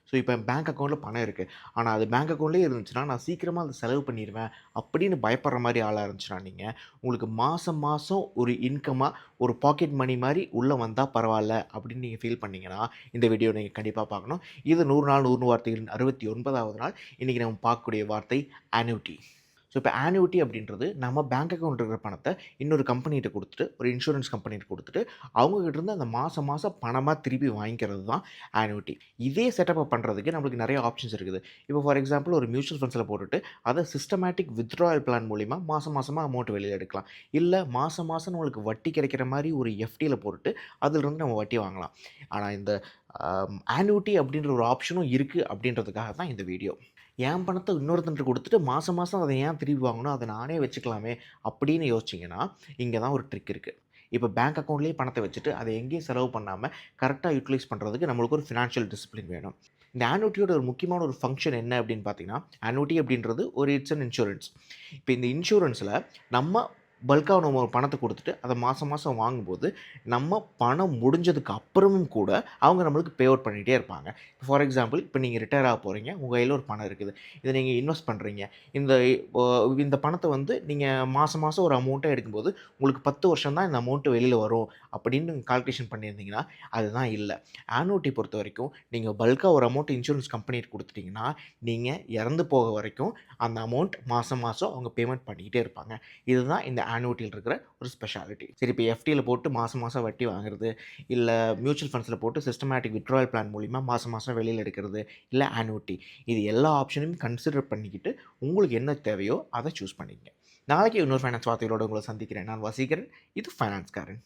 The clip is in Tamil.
ஸோ இப்போ என் பேங்க் அக்கௌண்ட்டில் பணம் இருக்குது. ஆனால் அது பேங்க் அக்கௌண்ட்லேயே இருந்துச்சுன்னா, நான் சீக்கிரமா அத செலவு பண்ணிருவேன் அப்படின்னு பயப்படுற மாரி ஆளா இருந்துச்சுன்னா நீங்க, உங்களுக்கு மாசம் மாசம் ஒரு இன்கம்மா, ஒரு பாக்கெட் மணி மாரி உள்ள வந்தா பரவால்ல அப்படின்னு நீங்க ஃபீல் பண்ணீங்கன்னா, இந்த வீடியோ நீங்க கண்டிப்பா பார்க்கணும். இது 100 நாள் 100 வார்த்தைகளின் 69வது நாள். இன்னைக்கு நம்ம பார்க்கக்கூடிய வார்த்தை ஆன்னுட்டி. ஸோ இப்போ ஆன்னுட்டி அப்படின்றது நம்ம பேங்க் அக்கவுண்ட் இருக்கிற பணத்த இன்னொரு கம்பெனிட்ட குடுத்துட்டு, ஒரு இன்சூரன்ஸ் கம்பெனிட்ட குடுத்துட்டு, அவங்க கிட்ட இருந்து அந்த மாசம் மாசம் பணமா திருப்பி வாங்கிக்கிறது தான் ஆன்னுட்டி. இதே செட்டப்ப பண்றதுக்கு நம்மளுக்கு நெறைய ஆப்ஷன்ஸ் இருக்குது. இப்போ ஃபார் எக்ஸாம்பிள் ஒரு மியூச்சுவல் ஃபண்ட்ஸ்ல போட்டுட்டு, அத சிஸ்டமேட்டிக் வித்ட்ராயல் பிளான் மூலியமா மாசம் மாசமா அமௌண்ட் வெளிய எடுக்கலாம். இல்ல மாசம் மாசம் நம்மளுக்கு வட்டி கிடைக்கிற மாரி ஒரு எஃப்டில போட்டுட்டு, அதிலிருந்து நம்ம வட்டி வாங்கலாம். ஆனா இந்த ஆன்னுட்டி அப்படின்ற ஒரு ஆப்ஷனும் இருக்கு அப்படின்றதுக்காக தான் இந்த வீடியோ. என் பணத்த இன்னொருத்தன்ட்ட குடுத்துட்டு மாசம் மாசம் அத ஏன் திருப்பி வாங்கணும்? அத நானே வச்சுக்கலாமே அப்படின்னு யோசிச்சீங்கன்னா, இங்க தான் ஒரு ட்ரிக் இருக்கு. இப்ப பேங்க் அக்கவுண்ட்லயே பணத்த வச்சுட்டு, அத எங்கேயும் செலவு பண்ணாம கரெக்ட்டா யுட்டிலைஸ் பண்றதுக்கு நம்மளுக்கு ஒரு ஃபினான்ஷியல் டிசிப்ளின் வேணும். இந்த ஆன்னுட்டியோட ஒரு முக்கியமான ஒரு ஃபங்ஷன் என்ன அப்படின்னு பார்த்தீங்கன்னா, ஆன்னுட்டி அப்படின்றது ஒரு இட்ஸ் அன் இன்சூரன்ஸ். இப்ப இந்த இன்சூரன்ஸ்ல நம்ம பல்க்கா நம்ம ஒரு பணத்த குடுத்துட்டு, அத மாசம் மாசம் வாங்கும்போது, நம்ம பணம் முடிஞ்சதுக்கு அப்புறமும் கூட அவங்க நம்மளுக்கு பே அவுட் பண்ணிட்டே இருப்பாங்க. ஃபார் எக்ஸாம்பிள் இப்ப நீங்க ரிட்டயர் ஆக போறீங்க. உங்க கையில ஒரு பணம் இருக்குது. இத நீங்க இன்வெஸ்ட் பண்றீங்க. இந்த ஒ இந்த பணத்த வந்து நீங்க மாசம் மாசம் ஒரு அமௌண்ட்டா எடுக்கும்போது, உங்களுக்கு 10 வருஷம் தான் இந்த அமௌண்ட் வெளில வரும் அப்படின்னு கால்குலேஷன் பண்ணியிருந்தீங்கன்னா, அதுதான் இல்ல. ஆன்னுட்டி பொறுத்தவரைக்கும் நீங்க பல்க்கா ஒரு அமௌண்ட் இன்சூரன்ஸ் கம்பெனிக்கு குடுத்துட்டீங்கன்னா, நீங்க இறந்து போக வரைக்கும் அந்த அமௌண்ட் மாசம் மாசம் அவங்க பேமெண்ட் பண்ணிக்கிட்டே இருப்பாங்க. இதுதான் இந்த ஆன்னுட்டில இருக்கிற ஒரு ஸ்பெஷாலிட்டி. சரி இப்ப எஃப்டில போட்டு மாசம் மாசம் வட்டி வாங்குறது, இல்ல மியூச்சுவல் ஃபண்ட்ஸ்ல போட்டு சிஸ்டமேட்டிக் வித்ட்ராயல் பிளான் மூலியமா மாசம் மாசம் வெளியில எடுக்கிறது, இல்ல ஆன்னுட்டி. இது எல்லா ஆப்ஷனையும் கன்சிடர் பண்ணிக்கிட்டு, உங்களுக்கு என்ன தேவையோ அத சூஸ் பண்ணிக்கங்க. நாளைக்கு இன்னொரு ஃபைனான்ஸ் வார்த்தைகளோட உங்கள சந்திக்கிறேன். நான் வசீகரன். இது ஃபைனான்ஸ்காரன்.